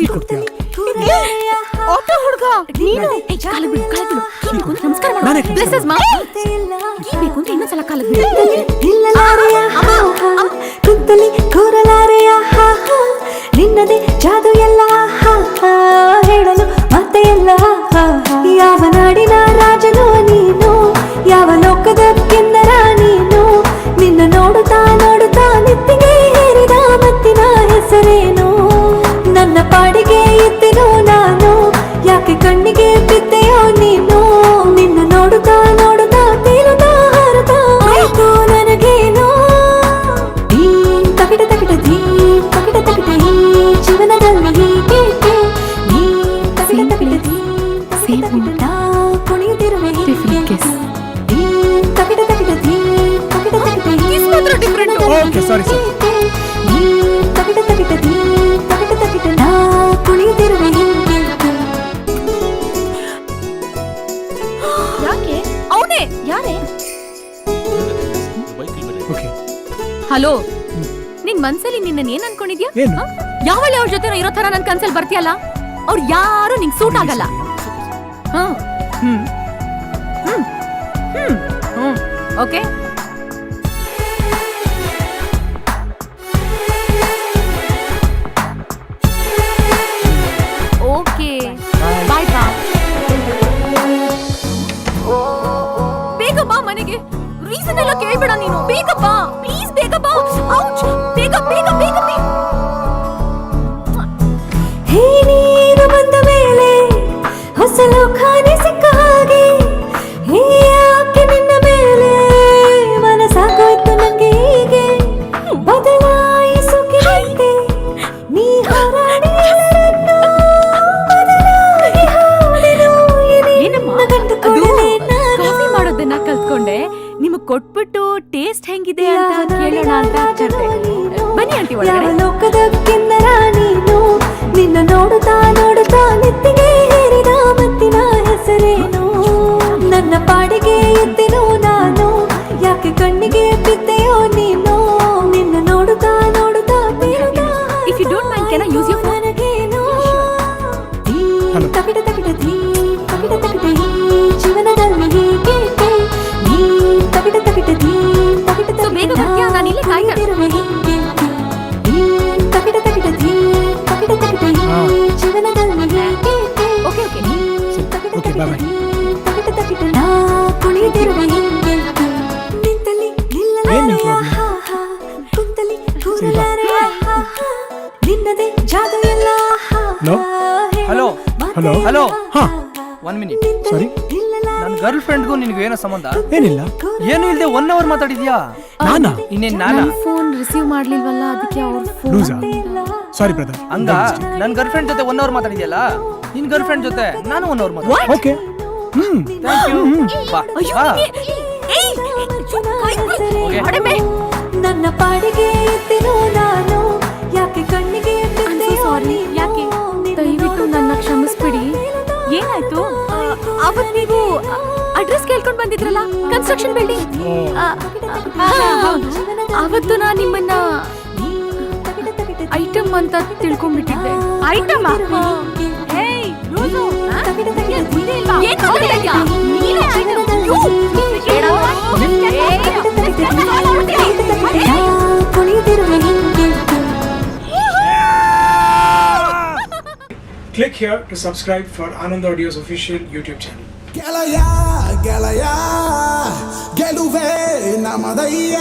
ನೀರು ಕೊಡ್ತೀಯ? ಆಟೋ ಹುಡುಗ ನೀನು ಕಾಲಿಗೆ ಬಿಡು ನಮಸ್ಕಾರ ಮಾಡು. ಬ್ಲೆಸಸ್ ಮಾ ಬೇಕು ಅಂತ ಇನ್ನೊಂದ್ಸಲ ಕಾಲಿಗೆ ಬಿಡು. ಕುಂತಲಿ ಕೂರಲಾರೆಯ ನಿನ್ನದೇ ಜಾದು ಎಲ್ಲ ಹೇಳಲು ಮತ್ತೆ ಎಲ್ಲ ಯಾವ ನಾಡಿನ ರಾಜನು ನೀನು ಯಾವ ಲೋಕದ ಕಿನ್ನರ ನೀನು ನಿನ್ನ ನೋಡುತ್ತಾ ನೋಡುತ್ತಾ ನೆತ್ತಿಗೆ ಹೇರಿದ ಮತ್ತಿನ ಹೆಸರೇನು ನನ್ನ ಪಾಡಿಗೆ ಇದ್ದೆನು ನಾನು ಯಾಕೆ ಕಣ್ಣಿಗೆ ಬಿದ್ದೆಯೋ ನೀನು ನಿನ್ನ ನೋಡುತ್ತಾ ನೋಡುತ್ತಾ ತೇಲುತ್ತಾ ಹಾರುತ್ತಾ ಆಯ್ತು ನನಗೇನೋ ತಗಿಟ ತಗಿಟ ತಗಿಟ ತಗಿಟ ಈ ಜೀವನದಲ್ಲಿ ಹೀಗೆ ನೀ ತಗಿಟ ತಗಿಟ ತಗಿಟ ಕುಣಿಯುತ್ತಿರುವೆ ತಗಿಟ ತಗಿಟ ತಗಿಟ ಓಕೆ ಸಾರಿ ಸರ್. ತಗಿಟ ತಗಿಟ ತಗಿಟ ತಗಿಟ ಕುಣಿಯುತ್ತಿರುವೆ ಯಾಕೆ ಅವನೇ ಯಾರೇ? ಓಕೆ ಹಲೋ, ನಿನ್ ಮನ್ಸಲ್ಲಿ ನಿನ್ನ ಏನ್ ಅನ್ಕೊಂಡಿದ್ಯಾ? ಏನು? ಯಾವಳೆ ಅವ್ರ ಜೊತೆ ಇರೋ ತರ ನನ್ ಕನ್ಸಲ್ಲಿ ಬರ್ತೀಯಲ್ಲ, ಅವ್ರು ಯಾರು ನಿಂಗ್ ಸೂಟ್ ಆಗಲ್ಲ. ಓಕೆ ಓಕೆ ಬಾಯ್ ಬಾ. ಬೇಗ ಬಾ ಮನೆಗೆ. ರೀಸನ್ ಎಲ್ಲ ಕೇಳ್ಬೇಡ ನೀನು. ಬೇಗ ಬಾ ಪ್ಲೀಸ್, ಬೇಗ ಬಾ. ಔಚ್, ಬೇಗ ಬೇಗ ಬೇಗ ಬೇಗ. ಹೇ ನೀನು ಬಂದ ಮೇಲೆ ಹೊಸ ಲೋಕಾನೆ ಸಿಕ್ಕ ಹಾಗೆ ಹೇ ಯಾಕೆ ನಿನ್ನ ಮೇಲೆ ಮನಸ್ಸಾಗೋಯ್ತು ನಂಗೆ ಹೀಗೆ ಬದಲಾಯಿಸುತ್ತಿದ್ದೆ ನೀ ಹಾರಾಡಿ ಎಲ್ಲರನ್ನೂ ಬದಲಾಗಿ ಹಾಡೆನು ಏನಮ್ಮ ಅದು ಕಾಫಿ ಮಾಡೋದನ್ನ ಕಲ್ತ್ಕೊಂಡೆ. ನಿಮಗ್ ಕೊಟ್ಬಿಟ್ಟು ಟೇಸ್ಟ್ ಹೆಂಗಿದೆ ಅಂತ ಕೇಳೋಣ ಅಂತ ಹಚ್ಚಿದ್ದೆ. ಬನ್ನಿ ಆಂಟಿ ಒಳಗಡೆ. ಲೋಕದ ಕಿನ್ನರ ನೀನು ನಿನ್ನ ನೋಡುತ್ತಾ ನೋಡುತ್ತಾ ನೆತ್ತಿಗೆ ಹೇರಿದ ಮತ್ತಿನ ಹೆಸರೇನು ನನ್ನ ಪಾಡಿಗೆ ಇದ್ದೆನು ನಾನು ಯಾಕೆ ಕಣ್ಣಿಗೆ ಬಿದ್ದೆಯೋ ನೀನು ನಿನ್ನ ನೋಡುತ್ತಾ ನೋಡುತ್ತಾ If you don't mind, can I use your phone? ನನಗೇನೋ ತಗಿಟ ತಗಿಟ ತಗಿಟ ತಗಿಟ ಈ ಜೀವನದಲ್ಲಿ ಹೀಗೆ ನೀ ತಗಿಟ ತಗಿಟ ತಗಿಟ So ಬೇಗ ಬರ್ತೀಯಾ? ನಾನು ಇಲ್ಲೇ ಕಾಯ್ತಾ ತಗಿಟ ತಗಿಟ ತಗಿಟ ತಗಿಟ ಈ ಜೀವನದಲ್ಲಿ ಹೀಗೆ ಓಕೆ ಓಕೆ ಓಕೆ ಬಾಯ್ ಬಾಯ್. ತಗಿಟ ತಗಿಟ ನಾ ಕುಣಿಯುತ್ತಿರುವೆ ಹಿಂಗೆ ನಿಂತಲ್ಲಿ ಏನ್ ನಿನ್ ಪ್ರಾಬ್ಲಮ್? ಕುಂತಲಿ ಕೂರಲಾರೆ ನಿನ್ನದೇ ಜಾದು ಎಲ್ಲ ಹಲೋ ಹಲೋ ಹಲೋ ಹಾ 1 ಮಿನಿಟ್. ಸಾರಿ, ನನ್ನ ಗರ್ಲ್ ಫ್ರೆಂಡ್ಗೂ ನಿನಗೂ ಏನೋ ಸಂಬಂಧ? ಏನಿಲ್ಲ. ಏನು ಇಲ್ಲದೆ 1 ಅವರ್ ಮಾತಾಡಿದ್ಯಾ? ನಾನಾ? ಇನ್ನೇನ್ ನಾನಾ? ಫೋನ್ ರಿಸೀವ್ ಮಾಡ್ಲಿಲ್ವಲ್ಲ, ಅದಕ್ಕೆ ಅವ್ರ ಲೂಸಾ? Sorry brother. ಹಂಗ ನನ್ನ ಗರ್ಲ್ ಫ್ರೆಂಡ್ ಜೊತೆ 1 ಅವರ್ ಮಾತಾಡಿದ್ಯಲ್ಲ, ನಿನ್ ಗರ್ಲ್ ಫ್ರೆಂಡ್ ಜೊತೆ ನಾನು 1 ಅವರ್ ಮಾತಾಡ. Okay thank you. ಬಾ ಬಾ. ಹೆಸರೇನು ನನ್ನ ಪಾಡಿಗೆ ಇದ್ದೆನು ನಾನು ಯಾಕೆ ಕಣ್ಣಿಗೆ ಬಿದ್ದೆಯೋ ಸಾರಿ. ಯಾಕೆ? ದಯವಿಟ್ಟು ನನ್ನ ಕ್ಷಮಿಸ್ಬಿಡಿ. ಏನಾಯ್ತು? ಅವತ್ ನೀವು ಅಡ್ರೆಸ್ ಕೇಳ್ಕೊಂಡ್ ಬಂದಿದ್ರಲ್ಲ, ಕನ್ಸ್ಟ್ರಕ್ಷನ್ ಬಿಲ್ಡಿಂಗ್. ಅವತ್ತು ನಾ ನಿಮ್ಮನ್ನ ಐಟಮ್ ಅಂತ ತಿಳ್ಕೊಂಡ್ಬಿಟ್ಟಿದ್ದೆ. Item? Click here to subscribe for Anand Audio's official YouTube channel. ಗೆಳೆಯ ಗೆಳೆಯ ಗೆಲುವೆ ನಮದಯ್ಯ